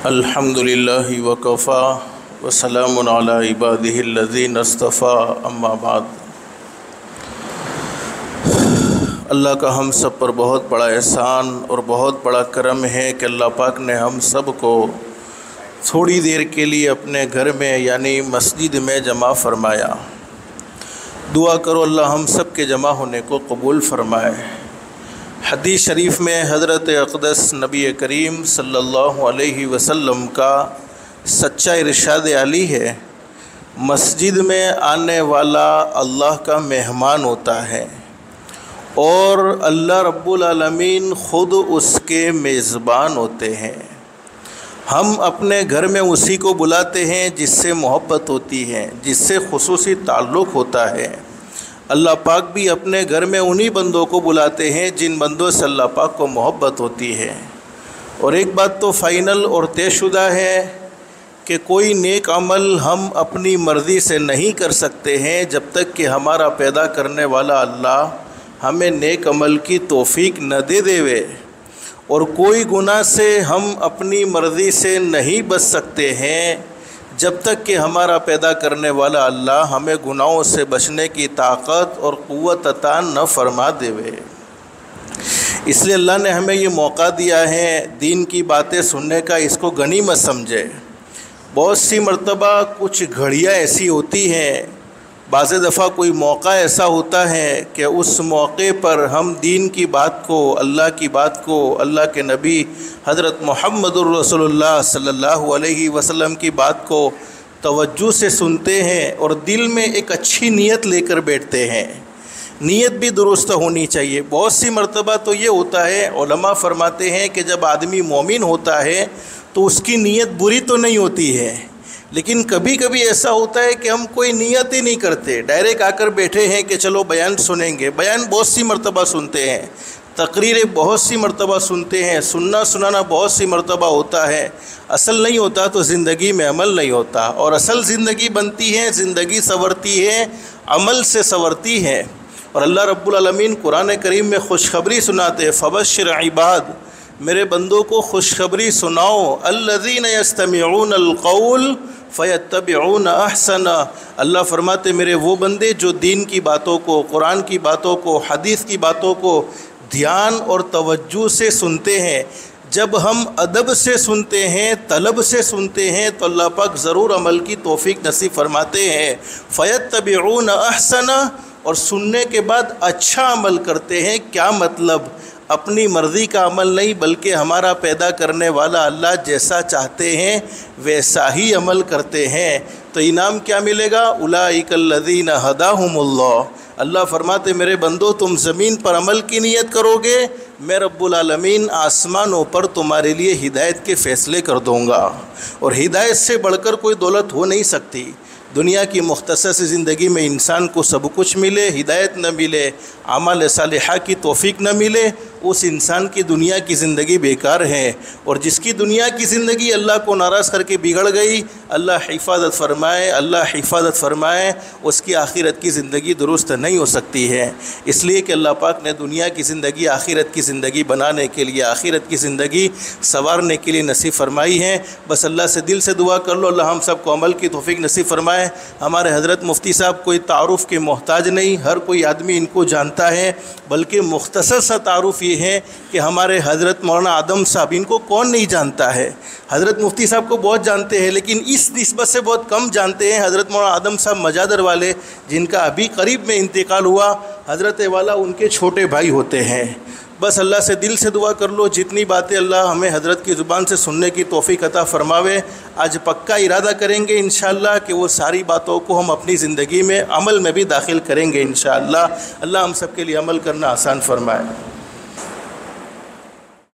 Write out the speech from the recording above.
الحمدللہ وکفا وسلام علی عبادہ الذین اصطفیٰ اما بعد۔ اللہ کا ہم سب پر بہت بڑا احسان اور بہت بڑا کرم ہے کہ اللہ پاک نے ہم سب کو تھوڑی دیر کے لیے اپنے گھر میں یعنی مسجد میں جمع فرمایا۔ دعا کرو اللہ ہم سب کے جمع ہونے کو قبول فرمائے۔ حدیث شریف میں حضرت اقدس نبی کریم صلی اللہ علیہ وسلم کا سچا ارشاد علی ہے، مسجد میں آنے والا اللہ کا مہمان ہوتا ہے اور اللہ رب العالمین خود اس کے میزبان ہوتے ہیں۔ ہم اپنے گھر میں اسی کو بلاتے ہیں جس سے محبت ہوتی ہے، جس سے خصوصی تعلق ہوتا ہے۔ اللہ پاک بھی اپنے گھر میں انہی بندوں کو بلاتے ہیں جن بندوں سے اللہ پاک کو محبت ہوتی ہے۔ اور ایک بات تو فائنل اور طے شدہ ہے کہ کوئی نیک عمل ہم اپنی مرضی سے نہیں کر سکتے ہیں جب تک کہ ہمارا پیدا کرنے والا اللہ ہمیں نیک عمل کی توفیق نہ دے دے، اور کوئی گناہ سے ہم اپنی مرضی سے نہیں بچ سکتے ہیں جب تک کہ ہمارا پیدا کرنے والا اللہ ہمیں گناہوں سے بچنے کی طاقت اور قوت عطا نہ فرما دے۔ اس لیے اللہ نے ہمیں یہ موقع دیا ہے دین کی باتیں سننے کا، اس کو غنیمت سمجھے۔ بہت سی مرتبہ کچھ گھڑیاں ایسی ہوتی ہیں، بعض دفعہ کوئی موقع ایسا ہوتا ہے کہ اس موقع پر ہم دین کی بات کو، اللہ کی بات کو، اللہ کے نبی حضرت محمد الرسول اللہ صلی اللہ علیہ وسلم کی بات کو توجہ سے سنتے ہیں اور دل میں ایک اچھی نیت لے کر بیٹھتے ہیں۔ نیت بھی درست ہونی چاہیے۔ بہت سی مرتبہ تو یہ ہوتا ہے، علماء فرماتے ہیں کہ جب آدمی مومن ہوتا ہے تو اس کی نیت بری تو نہیں ہوتی ہے، لیکن کبھی کبھی ایسا ہوتا ہے کہ ہم کوئی نیت ہی نہیں کرتے، ڈائریکٹ آ کر بیٹھے ہیں کہ چلو بیان سنیں گے۔ بیان بہت سی مرتبہ سنتے ہیں، تقریریں بہت سی مرتبہ سنتے ہیں، سننا سنانا بہت سی مرتبہ ہوتا ہے، اصل نہیں ہوتا تو زندگی میں عمل نہیں ہوتا، اور اصل زندگی بنتی ہے، زندگی سنورتی ہے، عمل سے سنورتی ہے۔ اور اللہ رب العالمین قرآن کریم میں خوشخبری سناتے ہیں، فبشر عباد، میرے بندوں کو خوشخبری سناؤ، الذین یستمعون القول فیتبعون احسنا۔ اللہ فرماتے میرے وہ بندے جو دین کی باتوں کو، قرآن کی باتوں کو، حدیث کی باتوں کو دھیان اور توجہ سے سنتے ہیں۔ جب ہم ادب سے سنتے ہیں، طلب سے سنتے ہیں، تو اللہ پاک ضرور عمل کی توفیق نصیب فرماتے ہیں۔ فیتبعون احسنا، اور سننے کے بعد اچھا عمل کرتے ہیں۔ کیا مطلب؟ اپنی مرضی کا عمل نہیں، بلکہ ہمارا پیدا کرنے والا اللہ جیسا چاہتے ہیں ویسا ہی عمل کرتے ہیں، تو انعام کیا ملے گا؟ اولئک الذین ھداھم اللہ۔ اللہ فرماتے میرے بندو تم زمین پر عمل کی نیت کرو گے، میں رب العالمین آسمانوں پر تمہارے لیے ہدایت کے فیصلے کر دوں گا، اور ہدایت سے بڑھ کر کوئی دولت ہو نہیں سکتی۔ دنیا کی مختصر سی زندگی میں انسان کو سب کچھ ملے، ہدایت نہ ملے، اعمال صالحہ کی توفیق نہ ملے، اس انسان کی دنیا کی زندگی بیکار ہے۔ اور جس کی دنیا کی زندگی اللہ کو ناراض کر کے بگڑ گئی، اللہ حفاظت فرمائے، اللہ حفاظت فرمائے، اس کی آخرت کی زندگی درست نہیں ہو سکتی ہے۔ اس لیے کہ اللہ پاک نے دنیا کی زندگی آخرت کی زندگی بنانے کے لیے، آخرت کی زندگی سنوارنے کے لیے نصیب فرمائی ہے۔ بس اللہ سے دل سے دعا کر لو اللہ ہم سب کو عمل کی توفیق نصیب فرمائے۔ ہمارے حضرت مفتی صاحب کوئی تعارف کے محتاج نہیں، ہر کوئی آدمی ان کو جانتا ہے، بلکہ مختصر سا تعارف یہ ہے کہ ہمارے حضرت مولانا آدم صاحب، ان کو کون نہیں جانتا ہے؟ حضرت مفتی صاحب کو بہت جانتے ہیں، لیکن اس نسبت سے بہت کم جانتے ہیں حضرت مولانا آدم صاحب مجادر والے، جن کا ابھی قریب میں انتقال ہوا۔ حضرت والا ان کے چھوٹے بھائی ہوتے ہیں۔ بس اللہ سے دل سے دعا کر لو جتنی باتیں اللہ ہمیں حضرت کی زبان سے سننے کی توفیق عطا فرماوے۔ آج پکا ارادہ کریں گے انشاءاللہ کہ وہ ساری باتوں کو ہم اپنی زندگی میں عمل میں بھی داخل کریں گے انشاءاللہ۔ اللہ ہم سب کے لیے عمل کرنا آسان فرمائے۔